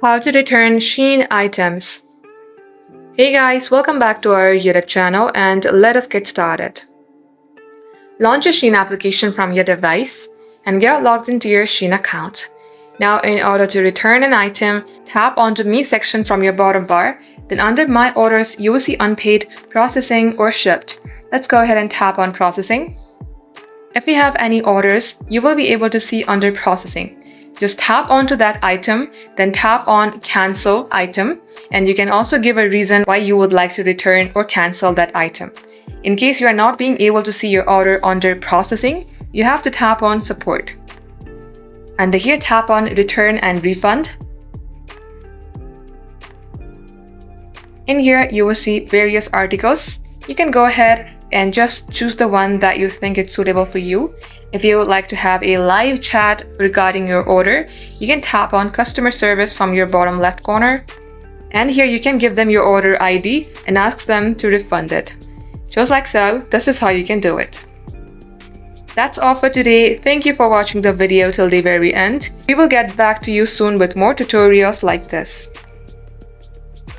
How to return Shein items. Hey guys, welcome back to our YouTube channel and let us get started. Launch your Shein application from your device and get logged into your Shein account. Now, in order to return an item, tap onto Me section from your bottom bar. Then under My Orders, you will see Unpaid, Processing, or Shipped. Let's go ahead and tap on Processing. If you have any orders, you will be able to see under Processing. Just tap onto that item, then tap on Cancel Item, and you can also give a reason why you would like to return or cancel that item. In case you are not being able to see your order under Processing, you have to tap on Support. Under here, tap on Return and Refund. In here, you will see various articles. You can go ahead and just choose the one that you think is suitable for you. If you would like to have a live chat regarding your order, you can tap on Customer Service from your bottom left corner. And here you can give them your order ID and ask them to refund it. Just like so, this is how you can do it. That's all for today. Thank you for watching the video till the very end. We will get back to you soon with more tutorials like this.